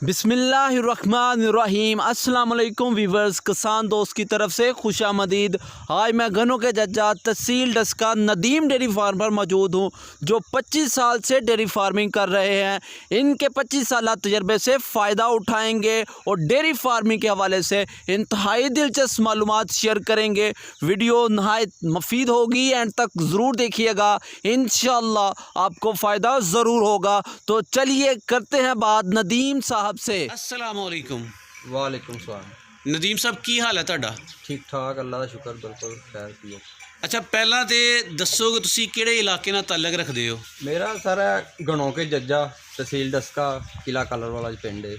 बिस्मिल्लाहिर्रहमानिर्रहीम अस्सलाम वालेकुम वीवर्स, किसान दोस्त की तरफ से खुशामदीद। आज मैं घनों के जज्जा तहसील डस्का नदीम डेयरी फार्म पर मौजूद हूँ, जो 25 साल से डेयरी फार्मिंग कर रहे हैं। इनके 25 साल तजर्बे से फ़ायदा उठाएंगे और डेयरी फार्मिंग के हवाले से इंतहाई दिलचस्प मालूमात शेयर करेंगे। वीडियो नहायत मुफीद होगी, एंड तक ज़रूर देखिएगा, इंशाअल्लाह आपको फ़ायदा ज़रूर होगा। तो चलिए करते हैं बात नदीम साहब से। अस्सलाम वालेकुम। वालेकुम सलाम। नदीम साहब की हाल है ਤੁਹਾਡਾ? ठीक ठाक, अल्लाह का शुक्र, बिल्कुल खैर की। ਅੱਛਾ, ਪਹਿਲਾਂ ਤੇ ਦੱਸੋ ਕਿ ਤੁਸੀਂ ਕਿਹੜੇ ਇਲਾਕੇ ਨਾਲ ਤਾਲੁਕ ਰੱਖਦੇ ਹੋ? मेरा सारा घनों के जज्जा तहसील डस्का किला कलर वाला पिंड है,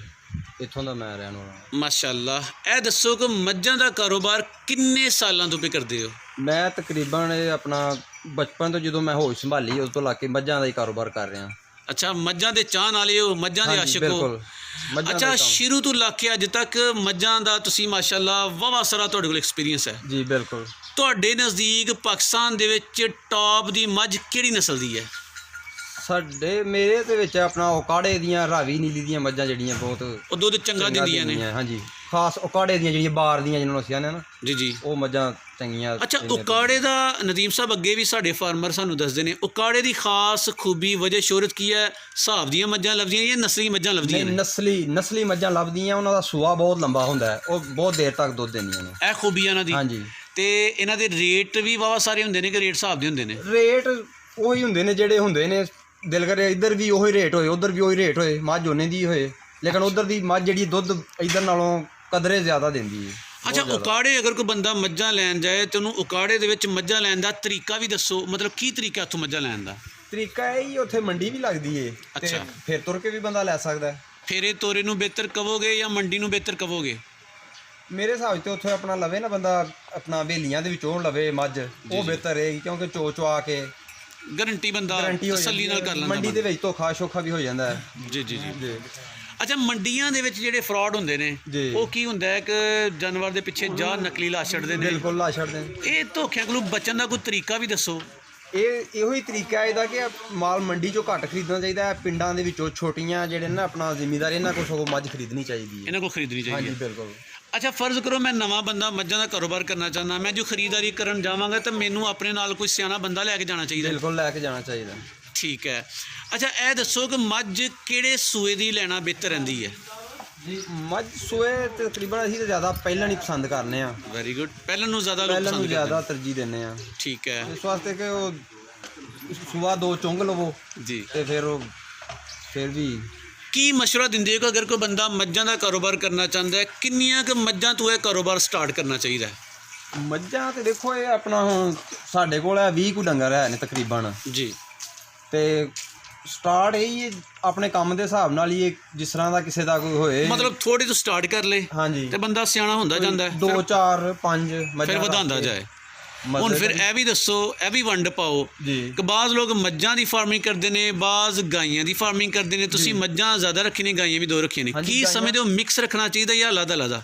इत्थों का मैं रहने वाला। ਮਾਸ਼ਾਅੱਲਾ। ਇਹ ਦੱਸੋ ਕਿ ਮੱਝਾਂ ਦਾ ਕਾਰੋਬਾਰ ਕਿੰਨੇ ਸਾਲਾਂ ਤੋਂ ਕਰਦੇ ਹੋ? मैं तकरीबन अपना बचपन तो जो मैं होश संभाली उस तो ला के मझां का ही कारोबार कर रहा। ਅੱਛਾ, ਮੱਝਾਂ ਦੇ ਚਾਹਣ ਵਾਲੇ ਹੋ, ਮੱਝਾਂ ਦੇ ਆਸ਼ਿਕ ਹੋ। बिल्कुल मझां ਅੱਛਾ, दा काम। ਸ਼ੁਰੂ ਤੋਂ ਲਾ ਕੇ ਅੱਜ ਤੱਕ ਮੱਝਾਂ ਦਾ ਤੁਸੀਂ ਮਾਸ਼ਾਅੱਲਾ ਵਾਵਾ ਸਾਰਾ ਤੁਹਾਡੇ ਕੋਲ ਐਕਸਪੀਰੀਅੰਸ ਹੈ। जी बिल्कुल। ਤੁਹਾਡੇ ਨਜ਼ਦੀਕ ਪਾਕਿਸਤਾਨ ਦੇ ਵਿੱਚ ਟੌਪ ਦੀ ਮੱਝ ਕਿਹੜੀ ਨਸਲ ਦੀ ਹੈ? ਸਾਡੇ ਮੇਰੇ ਦੇ ਵਿੱਚ ਆਪਣਾ ਉਕਾੜੇ ਦੀਆਂ ਰਾਵੀ ਨੀਲੀ ਦੀਆਂ ਮੱਝਾਂ ਜਿਹੜੀਆਂ ਬਹੁਤ ਉਹ ਦੁੱਧ ਚੰਗਾ ਦਿੰਦੀਆਂ ਨੇ। ਹਾਂਜੀ, ਖਾਸ ਉਕਾੜੇ ਦੀਆਂ ਜਿਹੜੀਆਂ ਬਾਰ ਦੀਆਂ ਜਿਹਨਾਂ ਨੂੰ ਅਸੀਂ ਆਨੇ ਨਾ, ਜੀ ਜੀ। ਉਹ ਮੱਝਾਂ ਚੰਗੀਆਂ। ਅੱਛਾ, ਉਕਾੜੇ ਦਾ ਨਦੀਮ ਸਾਹਿਬ ਅੱਗੇ ਵੀ ਸਾਡੇ ਫਾਰਮਰ ਸਾਨੂੰ ਦੱਸਦੇ ਨੇ, ਉਕਾੜੇ ਦੀ ਖਾਸ ਖੂਬੀ ਵਜ੍ਹਾ ਸ਼ੋਹਰਤ ਕੀ ਹੈ? ਹਿਸਾਬ ਦੀਆਂ ਮੱਝਾਂ ਲੱਭਦੀਆਂ ਜਾਂ ਨਸਲੀ ਮੱਝਾਂ ਲੱਭਦੀਆਂ ਨੇ? ਨਸਲੀ ਮੱਝਾਂ ਲੱਭਦੀਆਂ, ਉਹਨਾਂ ਦਾ ਸੂਆ ਬਹੁਤ ਲੰਬਾ ਹੁੰਦਾ ਹੈ, ਉਹ ਬਹੁਤ ਦੇਰ ਤੱਕ ਦੁੱਧ ਦਿੰਦੀਆਂ ਨੇ। ਇਹ ਖੂਬੀਆਂ ਇਹਨਾਂ ਦੀ। ਹਾਂਜੀ। ਤੇ ਇਹਨਾਂ ਦੇ ਰੇਟ ਵੀ ਵਾਵਾ ਸਾਰੇ ਹੁੰਦੇ ਨੇ ਕਿ ਰੇਟ ਹਿਸਾਬ ਦੇ ਹੁੰਦੇ ਨੇ? ਰੇਟ ਉਹੀ ਹੁੰਦੇ ਨੇ ਜਿਹੜੇ ਹੁੰਦੇ ਨੇ, ਦਿਲ ਕਰੇ ਇੱਧਰ ਵੀ ਉਹੀ ਰੇਟ ਹੋਏ, ਉੱਧਰ ਵੀ ਉਹੀ ਰੇਟ ਹੋਏ, ਮੱਝ ਉਹਨੇ ਦੀ ਹੋਏ, ਲੇਕਿਨ ਉੱਧਰ ਦੀ ਮੱਝ ਜਿਹੜੀ ਦੁੱਧ ਇੱਧਰ ਨਾਲੋਂ ਕਦਰੇ ਜ਼ਿਆਦਾ ਦਿੰਦੀ ਹੈ। ਅੱਛਾ, ਉਕਾੜੇ ਅਗਰ ਕੋਈ ਬੰਦਾ ਮੱਝਾਂ ਲੈਣ ਜਾਏ ਤੇ ਉਹਨੂੰ ਉਕਾੜੇ ਦੇ ਵਿੱਚ ਮੱਝਾਂ ਲੈਣ ਦਾ ਤਰੀਕਾ ਵੀ ਦੱਸੋ, ਮਤਲਬ ਕੀ ਤਰੀਕਾ ਉੱਥੋਂ ਮੱਝਾਂ ਲੈਣ ਦਾ? ਤਰੀਕਾ ਇਹ ਹੀ, ਉੱਥੇ ਮੰਡੀ ਵੀ ਲੱਗਦੀ ਏ ਤੇ ਅੱਛਾ। ਫਿਰ ਤੁਰ ਕੇ ਵੀ ਬੰਦਾ ਲੈ ਸਕਦਾ ਹੈ। ਫੇਰੇ ਤੋਰੇ ਨੂੰ ਬਿਹਤਰ ਕਹੋਗੇ ਜਾਂ ਮੰਡੀ ਨੂੰ ਬਿਹਤਰ ਕਹੋਗੇ? ਮੇਰੇ ਹਿਸਾਬ 'ਚ ਉੱਥੇ ਆਪਣਾ ਲਵੇ ਨਾ ਬੰਦਾ, ਆਪਣਾ ਹਵੇਲੀਆਂ ਦੇ ਵਿੱਚੋਂ ਲਵੇ ਮੱਝ, ਉਹ ਬਿਹਤਰ ਰਹੇਗੀ, ਕਿਉਂਕਿ ਚੋ ਆ ਕੇ ਗਰੰਟੀ ਬੰਦਾ ਗਰੰਟੀ ਹੋ ਤਸੱਲੀ ਨਾਲ ਕਰ ਲੈਂਦਾ। ਮੰਡੀ ਦੇ ਵਿੱਚ ਧੋਖਾ ਸ਼ੋਖਾ ਵੀ ਹੋ ਜਾਂਦਾ ਹੈ। ਜੀ ਜੀ ਜੀ। ਅੱਛਾ, ਮੰਡੀਆਂ ਦੇ ਵਿੱਚ ਜਿਹੜੇ ਫਰਾਡ ਹੁੰਦੇ ਨੇ, ਜੀ। ਉਹ ਕੀ ਹੁੰਦਾ ਹੈ ਕਿ ਜਾਨਵਰ ਦੇ ਪਿੱਛੇ ਜਾਂ ਨਕਲੀ ਲਾ ਛੱਡਦੇ ਨੇ? ਬਿਲਕੁਲ ਲਾ ਛੱਡਦੇ ਨੇ। ਇਹ ਧੋਖਿਆਂ ਕੋਲੋਂ ਬਚਣ ਦਾ ਕੋਈ ਤਰੀਕਾ ਵੀ ਦੱਸੋ। ਇਹੋ ਹੀ ਤਰੀਕਾ ਹੈ ਇਹਦਾ ਕਿ ਮਾਲ ਮੰਡੀ 'ਚੋਂ ਘੱਟ ਖਰੀਦਣਾ ਚਾਹੀਦਾ ਹੈ। ਪਿੰਡਾਂ ਦੇ ਵਿੱਚੋਂ ਛੋਟੀਆਂ ਜਿਹੜੇ ਨਾ ਆਪਣਾ ਜ਼ਿਮੀਂਦਾਰ, ਇਹਨਾਂ ਕੋਲ ਸਗੋਂ ਮੱਝ ਖਰੀਦਣੀ ਚਾਹੀਦੀ ਹੈ। ਇਹਨਾਂ ਕੋਲ ਖਰੀਦਣੀ ਚਾਹੀਦੀ ਹਾਂਜੀ ਹੈ। ਬਿਲਕੁਲ। ਅੱਛਾ, ਫਰਜ਼ ਕਰੋ ਮੈਂ ਨਵਾਂ ਬੰਦਾ ਮੱਝਾਂ ਦਾ ਕਾਰੋਬਾਰ ਕਰਨਾ ਚਾਹੁੰਦਾ, ਮੈਂ ਜੋ ਖਰੀਦਦਾਰੀ ਕਰਨ ਜਾਵਾਂਗਾ ਤਾਂ ਮੈਨੂੰ ਆਪਣੇ ਨਾਲ ਕੋਈ ਸਿਆਣਾ ਬੰਦਾ ਲੈ ਕੇ ਜਾਣਾ ਚਾਹੀਦਾ? ਬਿਲਕੁਲ ਲੈ ਕੇ ਜਾਣਾ ਚਾਹੀਦਾ। ਠੀਕ ਹੈ। ਅੱਛਾ, ਇਹ ਦੱਸੋ ਕਿ ਮੱਝ ਕਿਹੜੇ ਸੂਏ ਦੀ ਲੈਣਾ ਬਿਹਤਰ ਰਹਿੰਦੀ ਹੈ? ਜੀ, ਮੱਝ ਸੂਏ ਤੇ ਤਕਰੀਬਨ ਅਸੀਂ ਤਾਂ ਜ਼ਿਆਦਾ ਪਹਿਲਾਂ ਨਹੀਂ ਪਸੰਦ ਕਰਨੇ ਆ। Very good. ਪਹਿਲਾਂ ਨੂੰ ਜ਼ਿਆਦਾ ਲੋਕ ਪਹਿਲਾਂ ਨੂੰ ਪਸੰਦ ਜ਼ਿਆਦਾ ਕਰਦੇ ਤਰਜੀਹ ਦਿੰਦੇ ਆ, ਨੇ। ਠੀਕ ਹੈ ਇਸ ਵਾਸਤੇ ਕਿ ਉਹ ਸੂਆ ਦੋ ਚੁੰਗ ਲਵੋ ਜੀ। ਤੇ ਫਿਰ ਵੀ ਕੀ ਮਸ਼ਵਰਾ ਦਿੰਦੇ ਹੋ ਕਿ ਅਗਰ ਕੋਈ ਬੰਦਾ ਮੱਝਾਂ ਦਾ ਕਾਰੋਬਾਰ ਕਰਨਾ ਚਾਹੁੰਦਾ ਹੈ, ਕਿੰਨੀਆਂ ਕੁ ਮੱਝਾਂ ਤੋਂ ਇਹ ਕਾਰੋਬਾਰ ਸਟਾਰਟ ਕਰਨਾ ਚਾਹੀਦਾ ਹੈ? ਮੱਝਾਂ ਤੇ ਦੇਖੋ, ਇਹ ਆਪਣਾ ਹੁਣ ਸਾਡੇ ਕੋਲ ਹੈ 20 ਕੁ ਡੰਗਰ ਹੈ ਨੇ ਤਕਰੀਬਨ, ਜੀ। ਤੇ ਸਟਾਰਟ ਇਹੀ ਆਪਣੇ ਕੰਮ ਦੇ ਹਿਸਾਬ ਨਾਲ ਹੀ, ਜਿਸ ਤਰ੍ਹਾਂ ਦਾ ਕਿਸੇ ਦਾ ਕੋਈ ਹੋਏ, ਮਤਲਬ ਥੋੜੀ ਤੋਂ ਸਟਾਰਟ ਕਰ ਲੇ ਹਾਂਜੀ, ਤੇ ਬੰਦਾ ਸਿਆਣਾ ਹੁੰਦਾ ਜਾਂਦਾ ਹੈ, 2 4 5 ਫਿਰ ਵਧਾਉਂਦਾ ਜਾਏ। ਹੁਣ ਫਿਰ ਇਹ ਵੀ ਦੱਸੋ, ਇਹ ਵੀ ਵੰਡ ਪਾਓ ਜੀ ਕਿ ਬਾਜ਼ ਲੋਕ ਮੱਝਾਂ ਦੀ ਫਾਰਮਿੰਗ ਕਰਦੇ ਨੇ, ਬਾਜ਼ ਗਾਈਆਂ ਦੀ ਫਾਰਮਿੰਗ ਕਰਦੇ ਨੇ। ਤੁਸੀਂ ਮੱਝਾਂ ਜ਼ਿਆਦਾ ਰੱਖੀਆਂ ਨੇ, ਗਾਈਆਂ ਵੀ 2 ਰੱਖੀਆਂ ਨੇ, ਕੀ ਸਮਝਦੇ ਹੋ ਮਿਕਸ ਰੱਖਣਾ ਚਾਹੀਦਾ ਜਾਂ ਅਲੱਗ-ਅਲੱਗ?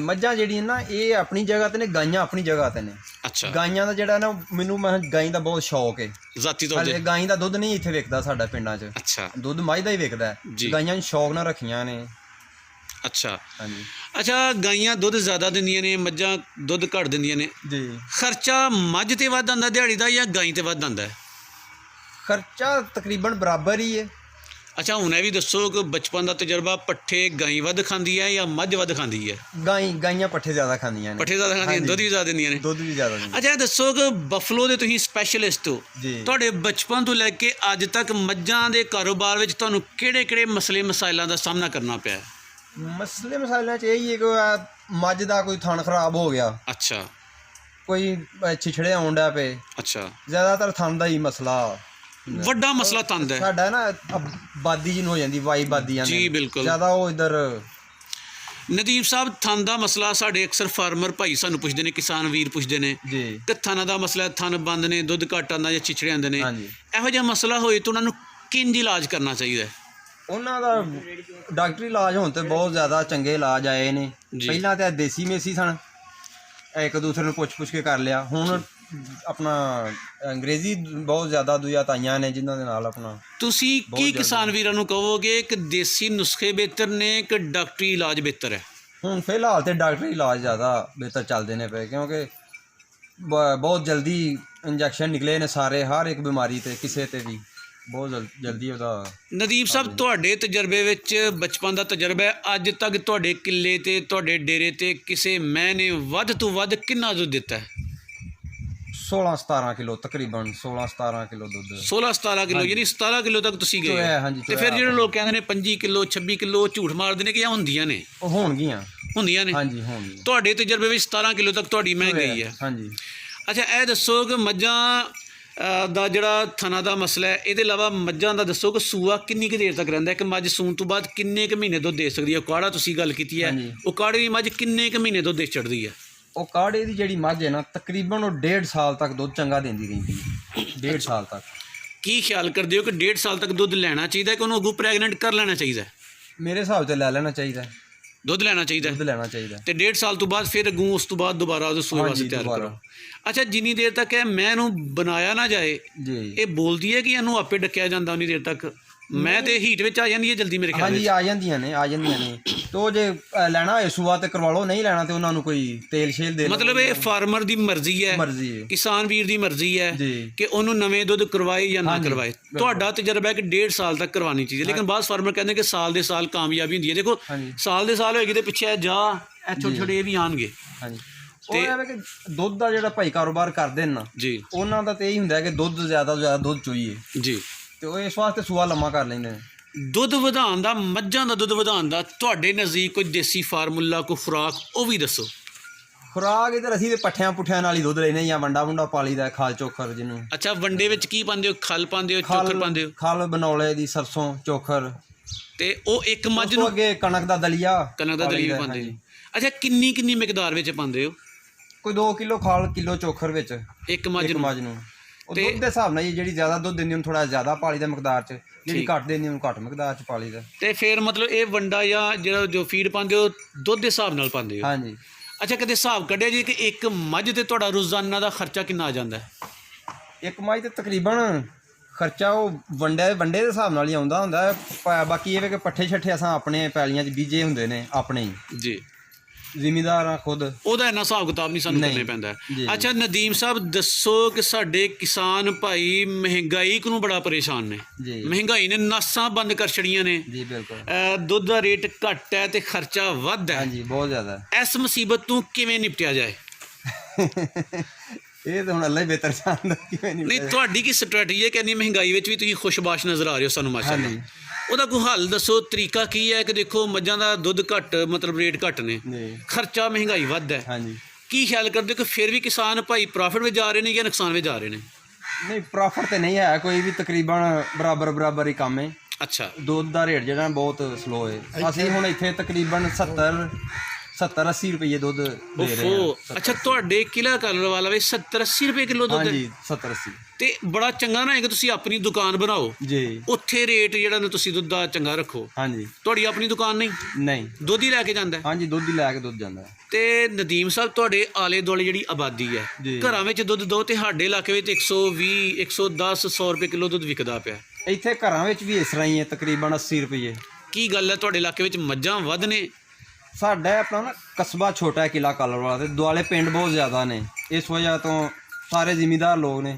ਮੱਝਾਂ ਜਿਹੜੀਆਂ ਨਾ, ਇਹ ਆਪਣੀ ਜਗ੍ਹਾ ਤੇ ਨੇ, ਗਾਈਆਂ ਆਪਣੀ ਜਗ੍ਹਾ ਤੇ ਨੇ। ਅੱਛਾ। ਗਾਈਆਂ ਦਾ ਜਿਹੜਾ ਨਾ, ਮੈਨੂੰ ਗਾਈ ਦਾ ਬਹੁਤ ਸ਼ੌਕ ਹੈ ਜ਼ਾਤੀ ਤੌਰ ਤੇ। ਗਾਈ ਦਾ ਦੁੱਧ ਨਹੀਂ ਇੱਥੇ ਵਿਕਦਾ ਸਾਡਾ ਪਿੰਡਾਂ 'ਚ, ਅੱਛਾ। ਦੁੱਧ ਮੱਝ ਦਾ ਹੀ ਵਿਕਦਾ। ਗਾਈਆਂ ਨੂੰ ਸ਼ੌਕ ਨਾਲ ਰੱਖੀਆਂ ਨੇ। ਅੱਛਾ। ਹਾਂਜੀ। ਅੱਛਾ, ਗਾਈਆਂ ਦੁੱਧ ਜ਼ਿਆਦਾ ਦਿੰਦੀਆਂ ਨੇ, ਮੱਝਾਂ ਦੁੱਧ ਘੱਟ ਦਿੰਦੀਆਂ ਨੇ। ਜੀ। ਖਰਚਾ ਮੱਝ ਤੇ ਵੱਧ ਆਉਂਦਾ ਦਿਹਾੜੀ ਦਾ ਜਾਂ ਗਾਈ ਤੇ ਵੱਧ ਆਉਂਦਾ ਹੈ? ਖਰਚਾ ਤਕਰੀਬਨ ਬਰਾਬਰ ਹੀ ਹੈ। ਅੱਛਾ, ਹੁਣ ਇਹ ਵੀ ਦੱਸੋ ਕਿ ਬਚਪਨ ਦਾ ਤਜਰਬਾ, ਪੱਠੇ ਗਾਈ ਵੱਧ ਖਾਂਦੀ ਹੈ ਜਾਂ ਮੱਝ ਵੱਧ ਖਾਂਦੀ ਹੈ? ਗਾਈਆਂ ਪੱਠੇ ਜ਼ਿਆਦਾ ਖਾਂਦੀਆਂ ਨੇ। ਪੱਠੇ ਜ਼ਿਆਦਾ ਖਾਂਦੀਆਂ, ਦੁੱਧ ਵੀ ਜ਼ਿਆਦਾ ਦਿੰਦੀਆਂ ਨੇ। ਦੁੱਧ ਵੀ ਜ਼ਿਆਦਾ ਦਿੰਦੀਆਂ। ਅੱਛਾ, ਇਹ ਦੱਸੋ ਕਿ ਬਫਲੋ ਦੇ ਤੁਸੀਂ ਸਪੈਸ਼ਲਿਸਟ ਹੋ, ਜੀ। ਤੁਹਾਡੇ ਬਚਪਨ ਤੋਂ ਲੈ ਕੇ ਅੱਜ ਤੱਕ ਮੱਝਾਂ ਦੇ ਕਾਰੋਬਾਰ ਵਿੱਚ ਤੁਹਾਨੂੰ ਕਿਹੜੇ-ਕਿਹੜੇ ਮਸਲੇ ਮਸਾਇਲਾਂ ਦਾ ਸਾਹਮਣਾ ਕਰਨਾ ਪਿਆ? ਮਸਲੇ ਮਸਾਲਿਆਂ 'ਚ ਇਹੀ ਹੈ ਕਿ ਮੱਝ ਦਾ ਕੋਈ ਥਣ ਖਰਾਬ ਹੋ ਗਿਆ, ਅੱਛਾ, ਕੋਈ ਛਿਛੜੇ ਆਉਣ ਡਿਆ ਪਏ, ਅੱਛਾ। ਜ਼ਿਆਦਾਤਰ ਥਣ ਦਾ ਹੀ ਮਸਲਾ ਵੱਡਾ ਮਸਲਾ ਤੰਦ ਹੈ ਸਾਡਾ ਨਾ। ਆਬਾਦੀ ਜਿਹਨੂੰ ਹੋ ਜਾਂਦੀ, ਵਾਈ ਬਾਦੀਆਂ ਜੀ, ਬਿਲਕੁਲ ਜ਼ਿਆਦਾ ਉਹ ਇੱਧਰ। ਨਦੀਮ ਸਾਹਿਬ, ਥਣ ਦਾ ਮਸਲਾ ਸਾਡੇ ਅਕਸਰ ਫਾਰਮਰ ਭਾਈ ਸਾਨੂੰ ਪੁੱਛਦੇ ਨੇ, ਕਿਸਾਨ ਵੀਰ ਪੁੱਛਦੇ ਨੇ ਜੀ ਕਿ ਥਣਾਂ ਦਾ ਮਸਲਾ, ਥਣ ਬੰਦ ਨੇ, ਦੁੱਧ ਘੱਟ ਆਉਂਦਾ ਜਾਂ ਛਿਛੜੇ ਆਉਂਦੇ ਨੇ, ਹਾਂਜੀ। ਇਹੋ ਜਿਹਾ ਮਸਲਾ ਹੋਏ ਤਾਂ ਉਹਨਾਂ ਨੂੰ ਕਿੰਜ ਇਲਾਜ ਕਰਨਾ ਚਾਹੀਦਾ ਹੈ? ਉਹਨਾਂ ਦਾ ਡਾਕਟਰੀ ਇਲਾਜ ਹੁਣ ਤੇ ਬਹੁਤ ਜ਼ਿਆਦਾ ਚੰਗੇ ਇਲਾਜ ਆਏ ਨੇ। ਪਹਿਲਾਂ ਤਾਂ ਦੇਸੀ ਮੇਸੀ ਸਨ, ਇੱਕ ਦੂਸਰੇ ਨੂੰ ਪੁੱਛ ਕੇ ਕਰ ਲਿਆ। ਹੁਣ ਆਪਣਾ ਅੰਗਰੇਜ਼ੀ ਬਹੁਤ ਜ਼ਿਆਦਾ ਦੂਜਾ ਆਈਆਂ ਨੇ ਜਿਨ੍ਹਾਂ ਦੇ ਨਾਲ ਆਪਣਾ ਤੁਸੀਂ ਕੀ ਕਿਸਾਨ ਵੀਰਾਂ ਨੂੰ ਕਹੋਗੇ ਕਿ ਦੇਸੀ ਨੁਸਖੇ ਬਿਹਤਰ ਨੇ ਕਿ ਡਾਕਟਰੀ ਇਲਾਜ ਬਿਹਤਰ ਹੈ? ਹੁਣ ਫਿਲਹਾਲ ਤੇ ਡਾਕਟਰੀ ਇਲਾਜ ਜ਼ਿਆਦਾ ਬਿਹਤਰ ਚੱਲਦੇ ਨੇ ਪਏ ਕਿਉਂਕਿ ਬਹੁਤ ਜਲਦੀ ਇੰਜੈਕਸ਼ਨ ਨਿਕਲੇ ਨੇ ਸਾਰੇ ਹਰ ਇੱਕ ਬਿਮਾਰੀ ਤੇ ਕਿਸੇ ਤੇ ਵੀ ਬਹੁਤ ਜਲਦੀ ਉਹਦਾ। ਨਦੀਮ ਸਾਹਿਬ ਤੁਹਾਡੇ ਤਜਰਬੇ ਵਿੱਚ ਬਚਪਨ ਦਾ ਤਜਰਬਾ ਹੈ, ਅੱਜ ਤੱਕ ਤੁਹਾਡੇ ਕਿੱਲੇ ਤੇ ਤੁਹਾਡੇ ਡੇਰੇ ਤੇ ਕਿਸੇ ਮੈਂ ਨੇ ਵੱਧ ਤੋਂ ਵੱਧ ਕਿੰਨਾ ਦੁੱਧ ਦਿੱਤਾ ਹੈ? 16-17 ਕਿਲੋ ਤਕਰੀਬਨ 16-17 ਕਿਲੋ ਦੁੱਧ 16-17 ਕਿਲੋ ਯਾਨੀ 17 ਕਿਲੋ ਤੱਕ ਤੁਸੀਂ ਗਏ ਚੋਇਆ, ਹੋ। ਹਾਂਜੀ, ਤੇ ਫਿਰ ਜਿਹੜੇ ਲੋਕ ਕਹਿੰਦੇ ਨੇ 25 ਕਿਲੋ 26 ਕਿਲੋ ਝੂਠ ਮਾਰਦੇ ਨੇ ਕਿ ਇਹ ਹੁੰਦੀਆਂ ਨੇ? ਉਹ ਹੋਣਗੀਆਂ ਨੇ ਹਾਂਜੀ ਹੋਣਗੀਆਂ। ਤੁਹਾਡੇ ਤਜਰਬੇ ਵਿੱਚ 17 ਕਿਲੋ ਤੱਕ ਤੁਹਾਡੀ ਮੈਂ ਗਈ ਹੈ। ਹਾਂਜੀ। ਅੱਛਾ ਇਹ ਦੱਸੋ ਕਿ ਮੱਝਾਂ ਦਾ ਜਿਹੜਾ ਥਣਾ ਦਾ ਮਸਲਾ ਹੈ, ਇਹਦੇ ਇਲਾਵਾ ਮੱਝਾਂ ਦਾ ਦੱਸੋ ਕਿ ਸੂਆ ਕਿੰਨੀ ਕੁ ਦੇਰ ਤੱਕ ਰਹਿੰਦਾ ਹੈ ਕਿ ਮੱਝ ਸੂਣ ਤੋਂ ਬਾਅਦ ਕਿੰਨੇ ਕੁ ਮਹੀਨੇ ਦੁੱਧ ਦੇ ਸਕਦੀ ਹੈ? ਕਾੜਾ ਤੁਸੀਂ ਗੱਲ ਕੀਤੀ ਹੈ, ਉਹ ਕਾੜੇ ਦੀ ਮੱਝ ਕਿੰਨੇ ਕੁ ਮਹੀਨੇ ਦੁੱਧ ਦੇ ਚੜਦੀ ਹੈ? ਉਹ ਕਾੜੇ ਦੀ ਜਿਹੜੀ ਮੱਝ ਹੈ ਨਾ ਤਕਰੀਬਨ ਉਹ 1.5 ਸਾਲ ਤੱਕ ਦੁੱਧ ਚੰਗਾ ਦਿੰਦੀ ਰਹਿੰਦੀ ਹੈ। 1.5 ਸਾਲ ਤੱਕ। ਕੀ ਖਿਆਲ ਕਰਦੇ ਹੋ ਕਿ 1.5 ਸਾਲ ਤੱਕ ਦੁੱਧ ਲੈਣਾ ਚਾਹੀਦਾ ਕਿ ਉਹਨੂੰ ਅੱਗੋਂ ਪ੍ਰੈਗਨੈਂਟ ਕਰ ਲੈਣਾ ਚਾਹੀਦਾ? ਮੇਰੇ ਹਿਸਾਬ ਤੇ ਲੈ ਲੈਣਾ ਚਾਹੀਦਾ, ਦੁੱਧ ਲੈਣਾ ਚਾਹੀਦਾ ਦੁੱਧ ਲੈਣਾ ਚਾਹੀਦਾ ਤੇ 1.5 ਸਾਲ ਤੋਂ ਬਾਅਦ ਫਿਰ ਅੱਗੋਂ ਉਸ ਤੋਂ ਬਾਅਦ ਦੁਬਾਰਾ ਉਹਦੇ ਸੂਏ ਵਾਸਤੇ ਤਿਆਰ ਕਰੋ। ਅੱਛਾ ਜਿੰਨੀ ਦੇਰ ਤੱਕ ਇਹ ਮੈਂ ਨੂੰ ਬਣਾਇਆ ਨਾ ਜਾਏ ਜੀ ਇਹ ਬੋਲਦੀ ਹੈ ਕਿ ਇਹਨੂੰ ਆਪੇ ਡੱਕਿਆ ਜਾਂਦਾ ਉਨੀ ਦੇਰ ਤੱਕ? ਮੈਂ ਤੇ ਹੀਟ ਵਿੱਚ ਆ ਜਾਂਦੀ ਹੈ ਜਲਦੀ ਮੇਰੇ ਖਿਆਲ ਹਾਂਜੀ ਆ ਜਾਂਦੀਆਂ ਨੇ ਤੋ ਜੇ ਲੈਣਾ ਹੋਏ ਸੂਆ ਤੇ ਕਰਵਾ ਲਓ, ਨਹੀਂ ਲੈਣਾ ਤੇ ਉਹਨਾਂ ਨੂੰ ਕੋਈ ਤੇਲ ਸ਼ੇਲ ਦੇ ਮਤਲਬ ਇਹ ਫਾਰਮਰ ਦੀ ਮਰਜ਼ੀ ਹੈ, ਕਿਸਾਨ ਵੀਰ ਦੀ ਮਰਜ਼ੀ ਹੈ ਕਿ ਉਹਨੂੰ ਨਵੇਂ ਦੁੱਧ ਕਰਵਾਏ ਜਾਂ ਨਾ ਕਰਵਾਏ। ਤੁਹਾਡਾ ਤਜਰਬਾ ਹੈ ਕਿ 1.5 ਸਾਲ ਤੱਕ ਕਰਵਾਉਣੀ ਚਾਹੀਦੀ, ਲੇਕਿਨ ਬਾਅਦ ਫਾਰਮਰ ਕਹਿੰਦੇ ਕਿ ਸਾਲ ਦੇ ਸਾਲ ਕਾਮਯਾਬੀ ਹੁੰਦੀ ਹੈ। ਦੇਖੋ ਸਾਲ ਦੇ ਸਾਲ ਹੋਏਗੀ ਤੇ ਪਿੱਛੇ ਜਾ ਇਹ ਛੋਟੇ ਛੋਟੇ ਇਹ ਵੀ ਆਉਣਗੇ। ਉਹ ਇਹ ਕਿ ਦੁੱਧ ਦਾ ਜਿਹੜਾ ਭਾਈ ਕਾਰੋਬਾਰ ਕਰਦੇ ਨੇ ਨਾ ਜੀ ਉਹਨਾਂ ਦਾ ਤੇ ਇਹੀ ਹੁੰਦਾ ਕਿ ਦੁੱਧ ਜ਼ਿਆਦਾ ਤੋਂ ਜ਼ਿਆਦਾ ਦੁੱਧ ਚੋਈਏ ਜੀ, ਤੇ ਉਹ ਇਸ ਵਾਸਤੇ ਸੂਆ ਲੰਮਾ ਕਰ ਲੈਂਦੇ ਨੇ। ਦੁੱਧ ਵਧਾਉਣ ਦਾ, ਮੱਝਾਂ ਦਾ ਦੁੱਧ ਵਧਾਉਣ ਦਾ ਤੁਹਾਡੇ ਨਜ਼ਦੀਕ ਕੋਈ ਦੇਸੀ ਫਾਰਮੂਲਾ, ਕੋਈ ਖੁਰਾਕ ਉਹ ਵੀ ਦੱਸੋ। ਖੁਰਾਕ ਇੱਧਰ ਅਸੀਂ ਤੇ ਪੱਠਿਆਂ ਪੁੱਠਿਆਂ ਨਾਲ ਹੀ ਦੁੱਧ ਲੈਨੇ ਜਾਂ ਵੰਡਾ ਪਾਲੀ ਦਾ, ਖਾਲ ਚੋਖਰ ਜਿਹਨੂੰ। ਅੱਛਾ ਵੰਡੇ ਵਿੱਚ ਕੀ ਪਾਉਂਦੇ ਹੋ? ਖਲ ਪਾਉਂਦੇ ਹੋ, ਚੋਖਰ ਪਾਉਂਦੇ ਹੋ? ਖਲ ਬਨੌਲੇ ਦੀ, ਸਰਸੋਂ, ਚੋਖਰ ਤੇ ਉਹ ਇੱਕ ਮੱਝ ਨੂੰ ਅੱਗੇ ਕਣਕ ਦਾ ਦਲੀਆ ਪਾਉਂਦੇ ਹੋ। ਅੱਛਾ ਕਿੰਨੀ ਮਿਕਦਾਰ ਵਿੱਚ ਪਾਉਂਦੇ ਹੋ? ਕੋਈ 2 ਕਿਲੋ ਖਾਲ, ਕਿਲੋ ਚੋਖਰ ਵਿੱਚ ਇੱਕ ਮੱਝ ਨੂੰ। ਉਹ ਦੁੱਧ ਦੇ ਹਿਸਾਬ ਨਾਲ ਜਿਹੜੀ ਜ਼ਿਆਦਾ ਦੁੱਧ ਦਿੰਦੀ ਉਹਨੂੰ ਥੋੜਾ ਜ਼ਿਆਦਾ ਪਾਲੀ ਦਾ ਮਿਕਦਾਰ ਚ, ਜਿਹੜੀ ਘੱਟ ਦਿੰਦੀ ਉਹਨੂੰ ਘੱਟ ਮਿਕਦਾਰ ਚ ਪਾਲੀ ਦਾ। ਤੇ ਫਿਰ ਮਤਲਬ ਇਹ ਵੰਡਾ ਜਾਂ ਜਿਹੜਾ ਜੋ ਫੀਡ ਪਾਉਂਦੇ ਹੋ ਦੁੱਧ ਦੇ ਹਿਸਾਬ ਨਾਲ ਪਾਉਂਦੇ ਹੋ? ਹਾਂਜੀ। ਅੱਛਾ ਕਦੇ ਹਿਸਾਬ ਕੱਢਿਆ ਜੀ ਕਿ ਇੱਕ ਮੱਝ ਤੇ ਤੁਹਾਡਾ ਰੋਜ਼ਾਨਾ ਦਾ ਖਰਚਾ ਕਿੰਨਾ ਆ ਜਾਂਦਾ ਹੈ? ਇੱਕ ਮੱਝ ਤੇ ਤਕਰੀਬਨ ਖਰਚਾ ਉਹ ਵੰਡੇ ਦੇ ਹਿਸਾਬ ਨਾਲ ਹੀ ਆਉਂਦਾ ਹੁੰਦਾ। ਬਾਕੀ ਇਹ ਵੇ ਕਿ ਪੱਠੇ ਛੱਠੇ ਅਸਾਂ ਆਪਣੇ ਪੈਲੀਆਂ 'ਚ ਬੀਜੇ ਹੁੰਦੇ ਨੇ ਆਪਣੇ ਹੀ ਜੀ, ਜ਼ਿਮੀਂਦਾਰ ਆ ਖੁਦ, ਉਹਦਾ ਇੰਨਾ ਹਿਸਾਬ ਕਿਤਾਬ ਨਹੀਂ ਸਾਨੂੰ ਕਰਨਾ ਪੈਂਦਾ। ਅੱਛਾ ਨਦੀਮ ਸਾਹਿਬ ਦੱਸੋ ਕਿ ਸਾਡੇ ਕਿਸਾਨ ਭਾਈ ਮਹਿੰਗਾਈ ਨੂੰ ਬੜਾ ਪਰੇਸ਼ਾਨ ਨੇ। ਮਹਿੰਗਾਈ ਨੇ ਨਾਸਾਂ ਬੰਦ ਕਰ ਛੜੀਆਂ ਨੇ ਜੀ। ਬਿਲਕੁਲ ਦੁੱਧ ਦਾ ਰੇਟ ਘੱਟ ਹੈ ਤੇ ਖਰਚਾ ਵੱਧ ਹੈ। ਹਾਂਜੀ ਬਹੁਤ ਜ਼ਿਆਦਾ। ਇਸ ਮੁਸੀਬਤ ਤੋਂ ਕਿਵੇਂ ਨਿਪਟਿਆ ਜਾਏ? ਇਹ ਤਾਂ ਹੁਣ ਅੱਲਾ ਹੀ ਬਿਹਤਰ ਜਾਣਦਾ ਕਿਵੇਂ ਨਹੀਂ। ਤੁਹਾਡੀ ਕੀ ਸਟ੍ਰੈਟਜੀ ਹੈ ਕਿ ਇੰਨੀ ਮਹਿੰਗਾਈ ਵਿੱਚ ਵੀ ਤੁਸੀਂ ਖੁਸ਼ਬਾਸ਼ ਨਜ਼ਰ ਆ ਰਹੇ ਹੋ ਸਾਨੂੰ ਮਾਸ਼ਾਅੱਲਾ। ਉਹਦਾ ਕੋਈ ਹੱਲ ਦੱਸੋ, ਤਰੀਕਾ ਕੀ ਹੈ? ਕਿ ਦੇਖੋ ਮੱਝਾਂ ਦਾ ਦੁੱਧ ਘੱਟ, ਮਤਲਬ ਰੇਟ ਘੱਟ ਨੇ, ਖਰਚਾ ਮਹਿੰਗਾਈ ਵੱਧ ਹੈ, ਕੀ ਖਿਆਲ ਕਰਦੇ ਕਿ ਫਿਰ ਵੀ ਕਿਸਾਨ ਭਾਈ ਪ੍ਰੋਫਿਟ ਵਿੱਚ ਜਾ ਰਹੇ ਨੇ ਜਾਂ ਨੁਕਸਾਨ ਵਿੱਚ ਜਾ ਰਹੇ ਨੇ? ਨਹੀਂ ਪ੍ਰੋਫਿਟ ਤੇ ਨਹੀਂ ਹੈ ਕੋਈ ਵੀ, ਤਕਰੀਬਨ ਬਰਾਬਰ ਹੀ ਕੰਮ ਹੈ। ਅੱਛਾ ਦੁੱਧ ਦਾ ਰੇਟ ਜਿਹੜਾ ਬਹੁਤ ਸਲੋ ਹੈ। ਅਸੀਂ ਹੁਣ ਇੱਥੇ ਤਕਰੀਬਨ 70-80 ਰੁਪਏ ਦੁੱਧ ਦੇ ਰਹੇ ਹਾਂ। ਅੱਛਾ ਤੁਹਾਡੇ ਕਿਲਾ ਕਲਰ ਵਾਲਾ ਵੀ 70-80 ਰੁਪਏ ਕਿਲੋ ਦੁੱਧ? ਹਾਂਜੀ 70-80। ਤੇ ਬੜਾ ਚੰਗਾ ਨਾ ਹੈ ਕਿ ਤੁਸੀਂ ਆਪਣੀ ਦੁਕਾਨ ਬਣਾਓ ਜੀ, ਉੱਥੇ ਰੇਟ ਜਿਹੜਾ ਨਾ ਤੁਸੀਂ ਦੁੱਧ ਦਾ ਚੰਗਾ ਰੱਖੋ। ਹਾਂਜੀ ਤੁਹਾਡੀ ਆਪਣੀ ਦੁਕਾਨ ਨਹੀਂ ਦੁੱਧ ਹੀ ਲੈ ਕੇ ਜਾਂਦਾ? ਹਾਂਜੀ ਦੁੱਧ ਹੀ ਲੈ ਕੇ ਦੁੱਧ ਜਾਂਦਾ। ਤੇ ਨਦੀਮ ਸਾਹਿਬ ਤੁਹਾਡੇ ਆਲੇ ਦੁਆਲੇ ਜਿਹੜੀ ਆਬਾਦੀ ਹੈ ਘਰਾਂ ਵਿੱਚ ਦੁੱਧ ਦੋ, ਤੇ ਸਾਡੇ ਇਲਾਕੇ ਵਿੱਚ 120-110-100 ਰੁਪਏ ਕਿਲੋ ਦੁੱਧ ਵਿਕਦਾ ਪਿਆ। ਇੱਥੇ ਘਰਾਂ ਵਿੱਚ ਵੀ ਇਸ ਤਰ੍ਹਾਂ ਹੀ ਹੈ, ਤਕਰੀਬਨ 80 ਰੁਪਏ। ਕੀ ਗੱਲ ਹੈ ਤੁਹਾਡੇ ਇਲਾਕੇ ਵਿੱਚ ਮੱਝਾਂ ਵੱਧ ਨੇ? ਸਾਡਾ ਆਪਣਾ ਨਾ ਕਸਬਾ ਛੋਟਾ ਹੈ ਕਿਲਾ ਕਾਲਰ ਵਾਲਾ, ਤੇ ਦੁਆਲੇ ਪਿੰਡ ਬਹੁਤ ਜ਼ਿਆਦਾ ਨੇ, ਇਸ ਵਜ੍ਹਾ ਤੋਂ ਸਾਰੇ ਜ਼ਿਮੀਂਦਾਰ ਲੋਕ ਨੇ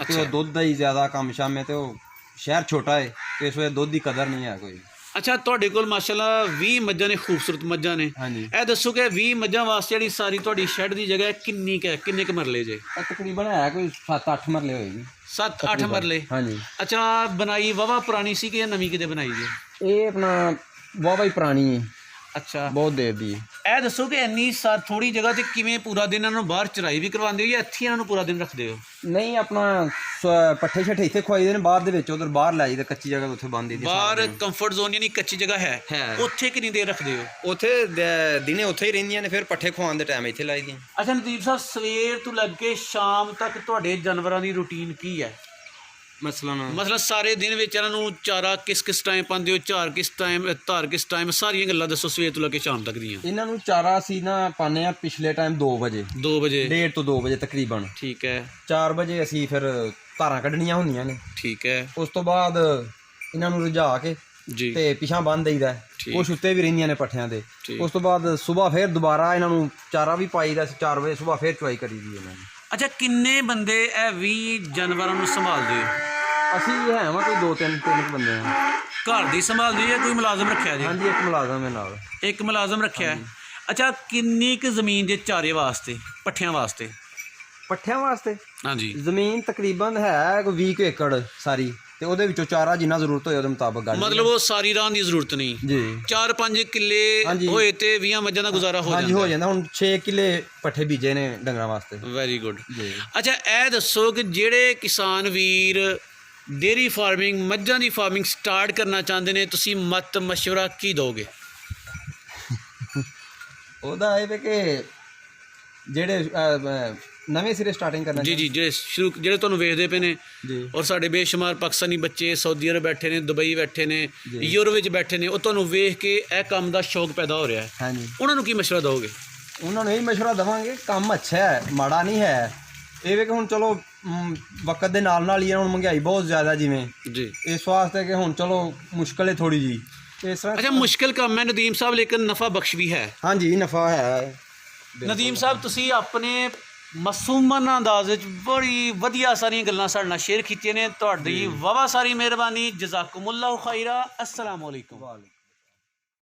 ਤੇ ਉਹ ਦੁੱਧ ਦਾ ਹੀ ਜ਼ਿਆਦਾ ਕੰਮ ਸ਼ਾਮ ਹੈ, ਤੇ ਉਹ ਸ਼ਹਿਰ ਛੋਟਾ ਹੈ ਤੇ ਇਸ ਵਜ੍ਹਾ ਦੁੱਧ ਦੀ ਕਦਰ ਨਹੀਂ ਹੈ ਕੋਈ। ਅੱਛਾ ਤੁਹਾਡੇ ਕੋਲ ਮਾਸ਼ਾਅੱਲਾ 20 ਮੱਝਾਂ ਨੇ, ਖੂਬਸੂਰਤ ਮੱਝਾਂ ਨੇ। ਇਹ ਦੱਸੋ ਕਿ 20 ਮੱਝਾਂ ਵਾਸਤੇ ਜਿਹੜੀ ਸਾਰੀ ਤੁਹਾਡੀ ਸ਼ੈੱਡ ਦੀ ਜਗ੍ਹਾ ਕਿੰਨੀ ਕੁ ਹੈ, ਕਿੰਨੇ ਕੁ ਮਰਲੇ ਜੇ? ਤਕਰੀਬਨ ਹੈ ਕੋਈ 7-8 ਮਰਲੇ ਹੋਏਗੀ। 7-8 ਮਰਲੇ? ਹਾਂਜੀ। ਅੱਛਾ ਬਣਾਈ ਵਾਹਵਾ ਪੁਰਾਣੀ ਸੀ ਕਿ ਨਵੀਂ ਕਿਤੇ ਬਣਾਈ ਜੇ? ਇਹ ਆਪਣਾ ਵਾਹਵਾ ਹੀ ਪੁਰਾਣੀ ਹੈ। ਅੱਛਾ ਬਹੁਤ ਦੇਰ ਦੀ। ਇਹ ਦੱਸੋ ਕਿ ਇੰਨੀ ਥੋੜੀ ਜਗ੍ਹਾ ਤੇ ਕਿਵੇਂ ਪੂਰਾ ਦਿਨ ਇਹਨਾਂ ਨੂੰ ਬਾਹਰ ਚਰਾਈ ਵੀ ਕਰਵਾਉਂਦੇ ਹੋ ਜਾਂ ਇੱਥੇ ਇਹਨਾਂ ਨੂੰ ਪੂਰਾ ਦਿਨ ਰੱਖਦੇ ਹੋ? ਨਹੀਂ ਆਪਣਾ ਪੱਠੇ ਛੱਠੇ ਇੱਥੇ ਖਵਾਈਦੇ ਨੇ ਬਾਹਰ ਦੇ ਵਿੱਚ, ਉਧਰ ਬਾਹਰ ਲੈ ਜਾਈਦੇ, ਕੱਚੀ ਜਗ੍ਹਾ ਉੱਥੇ ਬੰਦ ਦੀ। ਬਾਹਰ ਕੰਫਰਟ ਜ਼ੋਨ ਯਾਨੀ ਕੱਚੀ ਜਗ੍ਹਾ ਹੈ, ਉੱਥੇ ਕਿੰਨੀ ਦੇਰ ਰੱਖਦੇ ਹੋ? ਉੱਥੇ ਦਿਨੇ ਉੱਥੇ ਹੀ ਰਹਿੰਦੀਆਂ ਨੇ, ਫਿਰ ਪੱਠੇ ਖਵਾਉਣ ਦੇ ਟਾਈਮ ਇੱਥੇ ਲਾਈ ਦੀਆਂ। ਅੱਛਾ ਨਦੀਪ ਸਾਹਿਬ ਸਵੇਰ ਤੋਂ ਲੱਗ ਕੇ ਸ਼ਾਮ ਤੱਕ ਤੁਹਾਡੇ ਜਾਨਵਰਾਂ ਦੀ ਰੂਟੀਨ ਕੀ ਹੈ? ਮਸਲਾ ਸਾਰੇ ਦਿਨ ਵਿੱਚ ਇਹਨਾਂ ਨੂੰ ਚਾਰਾ ਕਿਸ ਟਾਈਮ ਪਾਉਂਦੇ ਹੋ, ਧਾਰ ਕਿਸ ਟਾਈਮ, ਸਾਰੀਆਂ ਗੱਲਾਂ ਦੱਸੋ ਸਵੇਰ ਤੋਂ ਲੈ ਕੇ ਸ਼ਾਮ ਤੱਕ ਦੀਆਂ। ਇਹਨਾਂ ਨੂੰ ਚਾਰਾ ਅਸੀਂ ਨਾ ਪਾਉਂਦੇ ਆ ਪਿਛਲੇ ਟਾਈਮ 2 ਵਜੇ 1:30 ਤੋਂ 2 ਵਜੇ ਤਕਰੀਬਨ। ਠੀਕ ਹੈ। 4 ਵਜੇ ਅਸੀਂ ਫਿਰ ਧਾਰਾਂ ਕੱਢਣੀਆਂ ਹੁੰਦੀਆਂ ਨੇ। ਠੀਕ ਹੈ। ਉਸ ਤੋਂ ਬਾਅਦ ਇਹਨਾਂ ਨੂੰ ਰੁਝਾ ਕੇ ਜੀ ਤੇ ਪਿਛਾਂ ਬੰਨ ਦਈਦਾ, ਕੁਛ ਉੱਤੇ ਵੀ ਰਹਿੰਦੀਆਂ ਨੇ ਪੱਠਿਆਂ ਦੇ। ਉਸ ਤੋਂ ਬਾਅਦ ਸਵੇਰ ਫਿਰ ਦੁਬਾਰਾ ਇਹਨਾਂ ਨੂੰ ਚਾਰਾ ਵੀ ਪਾਈਦਾ, 4 ਵਜੇ ਸਵੇਰ ਫਿਰ ਚੁਆਈ ਕਰੀਦੀ ਇਹਨਾਂ ਨੂੰ। ਅੱਛਾ, ਕਿੰਨੇ ਬੰਦੇ ਇਹ 20 ਜਾਨਵਰਾਂ ਨੂੰ ਸੰਭਾਲਦੇ ਹੋ? ਅਸੀਂ ਹੈ ਵਾ ਕੋਈ 2-3 ਬੰਦੇ ਆ। ਘਰ ਦੀ ਸੰਭਾਲਦੇ ਜਾਂ ਕੋਈ ਮੁਲਾਜ਼ਮ ਰੱਖਿਆ ਜੀ? ਹਾਂਜੀ, ਇੱਕ ਮੁਲਾਜ਼ਮ ਹੈ ਨਾਲ। ਇੱਕ ਮੁਲਾਜ਼ਮ ਰੱਖਿਆ ਹੈ। ਅੱਛਾ, ਕਿੰਨੀ ਕੁ ਜ਼ਮੀਨ ਦੇ ਚਾਰੇ ਵਾਸਤੇ, ਪੱਠਿਆਂ ਵਾਸਤੇ? ਪੱਠਿਆਂ ਵਾਸਤੇ ਹਾਂਜੀ, ਜ਼ਮੀਨ ਤਕਰੀਬਨ ਹੈ ਕੋਈ 20 ਏਕੜ ਸਾਰੀ, ਤੇ ਉਹਦੇ ਵਿੱਚੋਂ ਚਾਰਾ ਜਿੰਨਾ ਜ਼ਰੂਰਤ ਹੋਏ ਉਹਦੇ ਮੁਤਾਬਕ ਗੱਲ। ਮਤਲਬ ਉਹ ਸਾਰੀ ਰਾਹ ਦੀ ਜ਼ਰੂਰਤ ਨਹੀਂ ਜੀ। 4-5 ਕਿੱਲੇ ਹੋਏ ਤੇ 20 ਮੱਝਾਂ ਦਾ ਗੁਜ਼ਾਰਾ ਹੋ ਜਾਂਦਾ? ਹਾਂਜੀ, ਹੋ ਜਾਂਦਾ। ਹੁਣ 6 ਕਿੱਲੇ ਪੱਠੇ ਬੀਜੇ ਨੇ ਡੰਗਰਾਂ ਵਾਸਤੇ। Very good. ਅੱਛਾ, ਇਹ ਦੱਸੋ ਕਿ ਜਿਹੜੇ ਕਿਸਾਨ ਵੀਰ ਡੇਅਰੀ ਫਾਰਮਿੰਗ, ਮੱਝਾਂ ਦੀ ਫਾਰਮਿੰਗ ਸਟਾਰਟ ਕਰਨਾ ਚਾਹੁੰਦੇ ਨੇ, ਤੁਸੀਂ ਮਤ ਮਸ਼ਵਰਾ ਕੀ ਦਿਓਗੇ? ਉਹਦਾ ਇਹ ਵੀ ਕਿ ਜਿਹੜੇ ਨਵੇਂ ਸਿਰੇ ਸਟਾਰਟਿੰਗ ਕਰਨਾ ਜੀ, ਜਿਹੜੇ ਤੁਹਾਨੂੰ ਵੇਖਦੇ ਪਏ ਨੇ ਔਰ ਸਾਡੇ ਬੇਸ਼ੁਮਾਰ ਪਾਕਿਸਤਾਨੀ ਬੱਚੇ ਸਾਊਦੀ ਅਰਬ ਬੈਠੇ ਨੇ, ਦੁਬਈ ਬੈਠੇ ਨੇ, ਯੂਰਪ ਵਿੱਚ ਬੈਠੇ ਨੇ, ਉਹ ਤੁਹਾਨੂੰ ਵੇਖ ਕੇ ਇਹ ਕੰਮ ਦਾ ਸ਼ੌਕ ਪੈਦਾ ਹੋ ਰਿਹਾ ਹੈ। ਹਾਂਜੀ, ਉਹਨਾਂ ਨੂੰ ਕੀ ਮਸ਼ਵਰਾ ਦਿਓਗੇ? ਉਹਨਾਂ ਨੂੰ ਇਹ ਮਸ਼ਵਰਾ ਦੇਵਾਂਗੇ, ਕੰਮ ਅੱਛਾ ਹੈ, ਮਾੜਾ ਨਹੀਂ ਹੈ। ਇਹ ਵੀ ਕਿ ਹੁਣ ਚਲੋ ਵਕਤ ਦੇ ਨਾਲ ਹੀ ਹੁਣ ਮਹਿੰਗਾਈ ਬਹੁਤ ਜ਼ਿਆਦਾ ਜਿਵੇਂ ਜੀ, ਇਸ ਵਾਸਤੇ ਕਿ ਹੁਣ ਚਲੋ ਮੁਸ਼ਕਿਲ ਹੈ ਥੋੜੀ ਜੀ ਇਸ ਤਰ੍ਹਾਂ। ਅੱਛਾ, ਮੁਸ਼ਕਿਲ ਕੰਮ ਹੈ ਨਦੀਮ ਸਾਹਿਬ, ਲੇਕਿਨ ਨਫਾ ਬਖਸ਼ ਵੀ ਹੈ। ਹਾਂਜੀ, ਨਫਾ ਹੈ। ਨਦੀਮ ਸਾਹਿਬ, ਤੁਸੀਂ ਆਪਣੇ ਮਾਸੂਮਾਨਾ ਅੰਦਾਜ਼ ਵਿੱਚ ਬੜੀ ਵਧੀਆ ਸਾਰੀਆਂ ਗੱਲਾਂ ਸਾਡੇ ਨਾਲ ਸ਼ੇਅਰ ਕੀਤੀਆਂ ਨੇ। ਤੁਹਾਡੀ ਵਾਹਵਾ ਸਾਰੀ ਮਿਹਰਬਾਨੀ। ਜਜ਼ਾਕੁਮੁੱਲਾਹੁ ਖੈਰਾ। ਅਸਲਾਮੁਅਲੈਕੁਮ।